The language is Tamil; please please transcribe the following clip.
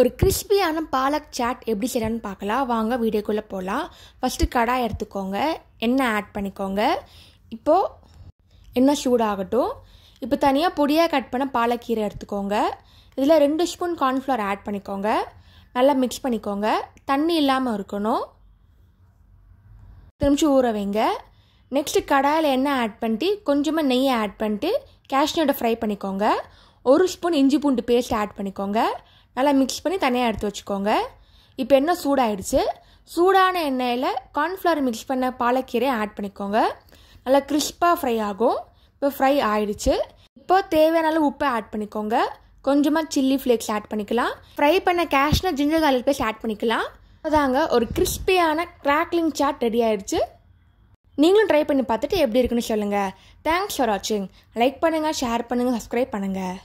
ஒரு கிறிஸ்பியான பாலக் சாட் எப்படி செய்யலான்னு பார்க்கலாம். வாங்க வீடியோக்குள்ளே போகலாம். ஃபஸ்ட்டு கடாய் எடுத்துக்கோங்க, எண்ணெய் ஆட் பண்ணிக்கோங்க. இப்போது எண்ணெய் சூடாகட்டும். இப்போ தனியாக பொடியாக கட் பண்ண பாலக்கீரை எடுத்துக்கோங்க. இதில் 2 ஸ்பூன் கார்ன்ஃப்ளவர் ஆட் பண்ணிக்கோங்க. நல்லா மிக்ஸ் பண்ணிக்கோங்க. தண்ணி இல்லாமல் இருக்கணும். நிமிஷம் ஊற வைங்க. நெக்ஸ்ட்டு கடாயில் எண்ணெய் ஆட் பண்ணிட்டு கொஞ்சமாக நெய்யை ஆட் பண்ணிட்டு கேஷ்நட்டை ஃப்ரை பண்ணிக்கோங்க. 1 ஸ்பூன் இஞ்சி பூண்டு பேஸ்ட் ஆட் பண்ணிக்கோங்க. நல்லா மிக்ஸ் பண்ணி தனியாக எடுத்து வச்சுக்கோங்க. இப்போ எண்ணெய் சூடாயிடுச்சு. சூடான எண்ணெயில் கார்ன்ஃப்ளவர் மிக்ஸ் பண்ண பாலக்கீரை ஆட் பண்ணிக்கோங்க. நல்லா கிறிஸ்பாக ஃப்ரை ஆகும். இப்போ ஃப்ரை ஆயிடுச்சு. இப்போ தேவையான அளவு உப்பை ஆட் பண்ணிக்கோங்க. கொஞ்சமாக சில்லி ஃப்ளேக்ஸ் ஆட் பண்ணிக்கலாம். ஃப்ரை பண்ண cashew nut ginger garlic paste add பண்ணிக்கலாம். அதாங்க ஒரு கிறிஸ்பியான கிராக்லிங் சாட் ரெடி ஆயிடுச்சு. நீங்களும் ட்ரை பண்ணி பார்த்துட்டு எப்படி இருக்குன்னு சொல்லுங்கள். தேங்க்ஸ் ஃபார் வாட்சிங். லைக் பண்ணுங்கள், ஷேர் பண்ணுங்கள், சப்ஸ்கிரைப் பண்ணுங்கள்.